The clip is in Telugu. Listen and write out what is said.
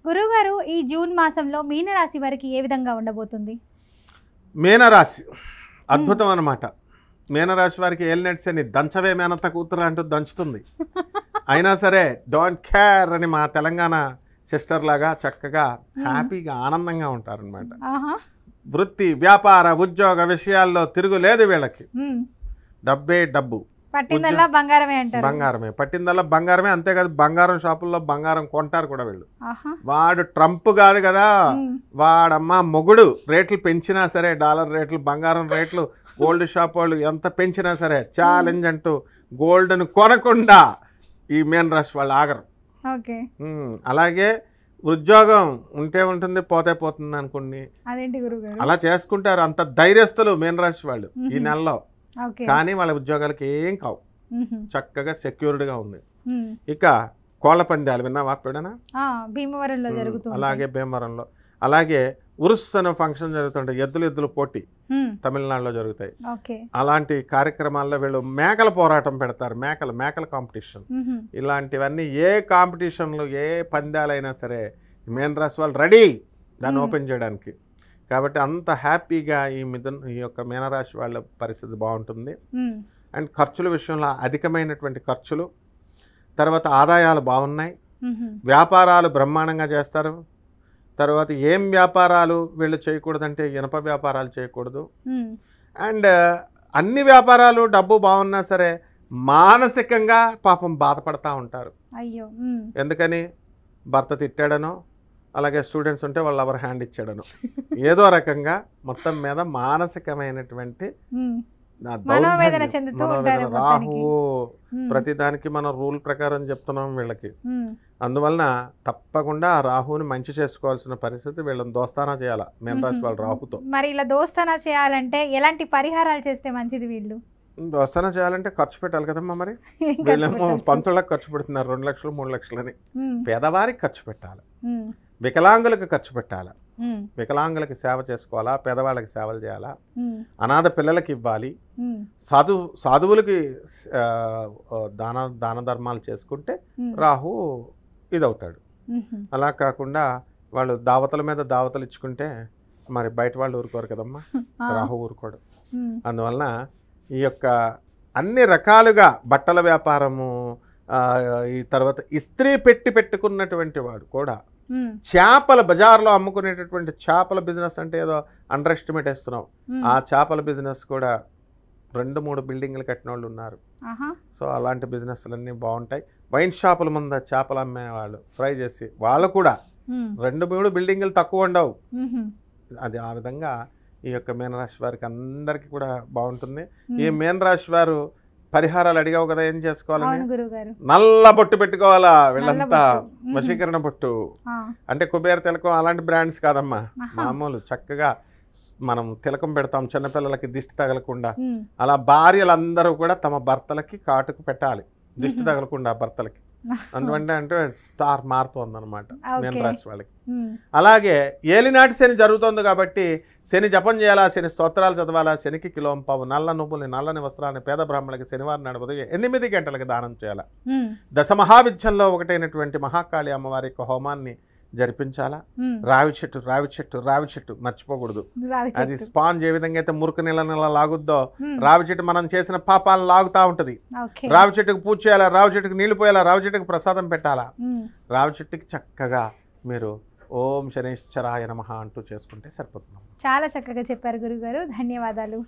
గురుగారు ఈ జూన్ మాసంలో మీనరాశి వారికి ఏ విధంగా ఉండబోతుంది? మీనరాశి అద్భుతం అన్నమాట. మీనరాశి వారికి ఏలినట్టు శని దంచవే మేనత్త కూతురు అంటూ దంచుతుంది. అయినా సరే డోంట్ కేర్ అని మా తెలంగాణ సిస్టర్ లాగా చక్కగా హ్యాపీగా ఆనందంగా ఉంటారనమాట. వృత్తి వ్యాపార ఉద్యోగ విషయాల్లో తిరుగులేదు వీళ్ళకి. డబ్బే డబ్బు, పట్టిందల్లా బంగారమే అంటారు. బంగారమే పట్టిందల్లా బంగారమే. అంతేకాదు బంగారం షాపుల్లో బంగారం కొంటారు కూడా వీళ్ళు. వాడు ట్రంప్ కాదు కదా, వాడమ్మ మొగుడు రేట్లు పెంచినా సరే, డాలర్ రేట్లు బంగారం రేట్లు గోల్డ్ షాప్ వాళ్ళు ఎంత పెంచినా సరే ఛాలెంజ్ అంటూ గోల్డ్ను కొనకుండా ఈ మీన రాశి వాళ్ళు ఆగరు. అలాగే ఉద్యోగం ఉంటే ఉంటుంది, పోతే పోతుంది అనుకోండి, అదేంటి గురుగారు అలా చేసుకుంటారు. అంత ధైర్యస్తులు మీన రాశి వాళ్ళు ఈ నెలలో. కానీ వాళ్ళ ఉద్యోగాలకి ఏం కావు, చక్కగా సెక్యూర్డ్గా ఉంది. ఇక కోళ్ల పందాలు విన్నావా ఎప్పుడైనా? భీమవరంలో జరుగుతుంది. అలాగే భీమవరంలో, అలాగే ఉరుస్ అనే ఫంక్షన్ జరుగుతుంటాయి, ఎద్దులు పోటీ తమిళనాడులో జరుగుతాయి. అలాంటి కార్యక్రమాల్లో వీళ్ళు మేకల పోరాటం పెడతారు, మేకల కాంపిటీషన్. ఇలాంటివన్నీ ఏ కాంపిటీషన్లు ఏ పందాలైనా సరే మీన రాశి వాళ్ళు రెడీ దాన్ని ఓపెన్ చేయడానికి. కాబట్టి అంత హ్యాపీగా ఈ యొక్క మీనరాశి వాళ్ళ పరిస్థితి బాగుంటుంది. అండ్ ఖర్చుల విషయంలో అధికమైనటువంటి ఖర్చులు, తర్వాత ఆదాయాలు బాగున్నాయి, వ్యాపారాలు బ్రహ్మాండంగా చేస్తారు. తర్వాత ఏం వ్యాపారాలు వీళ్ళు చేయకూడదంటే ఇనప వ్యాపారాలు చేయకూడదు. అండ్ అన్ని వ్యాపారాలు డబ్బు బాగున్నా సరే మానసికంగా పాపం బాధపడతా ఉంటారు. ఎందుకని? భర్త తిట్టాడనో, అలాగే స్టూడెంట్స్ ఉంటే వాళ్ళు ఎవరు హ్యాండ్ ఇచ్చాడను, ఏదో రకంగా మొత్తం మీద మానసికమైనటువంటి రాహు ప్రతిదానికి మనం రూల్ ప్రకారం చెప్తున్నాం వీళ్ళకి. అందువలన తప్పకుండా ఆ రాహుని మంచి చేసుకోవాల్సిన పరిస్థితి వీళ్ళని దోస్తానా చేయాలా మీన రాశి వాళ్ళ రాహుతో. మరి ఇలా దోస్తానా చేయాలంటే ఎలాంటి పరిహారాలు చేస్తే మంచిది? వీళ్ళు దోస్తానా చేయాలంటే ఖర్చు పెట్టాలి కదమ్మా. మరి వీళ్ళేమో పంతులకు ఖర్చు పెడుతున్నారు 2 లక్షలు 3 లక్షలని. పేదవారికి ఖర్చు పెట్టాలి, వికలాంగులకు ఖర్చు పెట్టాలా, వికలాంగులకి సేవ చేసుకోవాలా, పేదవాళ్ళకి సేవలు చేయాలా, అనాథ పిల్లలకి ఇవ్వాలి, సాధువులకి దాన ధర్మాలు చేసుకుంటే రాహు ఇదవుతాడు. అలా కాకుండా వాళ్ళు దావతల మీద దావతలు ఇచ్చుకుంటే మరి బయట వాళ్ళు ఊరుకోరు కదమ్మా, రాహు ఊరుకోడు. అందువలన ఈ యొక్క అన్ని రకాలుగా బట్టల వ్యాపారము, ఈ తర్వాత ఇస్త్రీ పెట్టుకున్నటువంటి వాడు కూడా, చేపల బజార్లో అమ్ముకునేటటువంటి చేపల బిజినెస్ అంటే ఏదో అండర్ ఎస్టిమేట్ వేస్తున్నాం, ఆ చేపల బిజినెస్ కూడా 2-3 బిల్డింగ్లు కట్టిన వాళ్ళు ఉన్నారు. సో అలాంటి బిజినెస్లన్నీ బాగుంటాయి. వైన్ షాపుల ముందు చేపలు అమ్మేవాళ్ళు ఫ్రై చేసి వాళ్ళు కూడా 2-3 బిల్డింగ్లు తక్కువ ఉండవు. అది ఆ విధంగా ఈ యొక్క మీనరాశి వారికి అందరికీ కూడా బాగుంటుంది. ఈ మీనరాశి వారు పరిహారాలు అడిగావు కదా, ఏం చేసుకోవాలని? నల్ల బొట్టు పెట్టుకోవాలా. వీళ్ళంతా వశీకరణ బొట్టు అంటే కుబేర తిలకం అలాంటి బ్రాండ్స్ కాదమ్మా, మామూలు చక్కగా మనం తిలకం పెడతాం చిన్నపిల్లలకి దిష్టి తగలకుండా. అలా భార్యలందరూ కూడా తమ భర్తలకి కాటుకు పెట్టాలి, దిష్టి తగలకుండా భర్తలకి. అందుకంటే అంటే స్టార్ మారుతోంది అనమాట మీనరాశి వాళ్ళకి. అలాగే ఏలినాటి శని జరుగుతోంది కాబట్టి శని జపం చేయాలా, శని స్తోత్రాలు చదవాలా, శనికి కిలోంపావు నల్ల నువ్వుల్ని నల్లని వస్త్రాన్ని పేద బ్రాహ్మణులకి శనివారం నాడు ఉదయం 8 గంటలకి దానం చేయాలా. దశ మహావిద్యల్లో ఒకటైనటువంటి మహాకాళి అమ్మవారి యొక్క హోమాన్ని జరిపించాలా. రావి చెట్టు మర్చిపోకూడదు. అది స్పాంజ్ ఏ విధంగా అయితే మురుకు నీళ్ళ లాగుద్దో, రావి చెట్టు మనం చేసిన పాపాలను లాగుతా ఉంటది. రావి చెట్టుకు పూజ చేయాలా, రావి చెట్టుకు నీళ్లు పోయాలా, రావి చెట్టుకు ప్రసాదం పెట్టాలా. రావి చెట్టుకి చక్కగా మీరు ఓం శనైశ్చరాయ నమః అంటూ చేసుకుంటే సరిపోతుంది. చాలా చక్కగా చెప్పారు గురుగారు, ధన్యవాదాలు.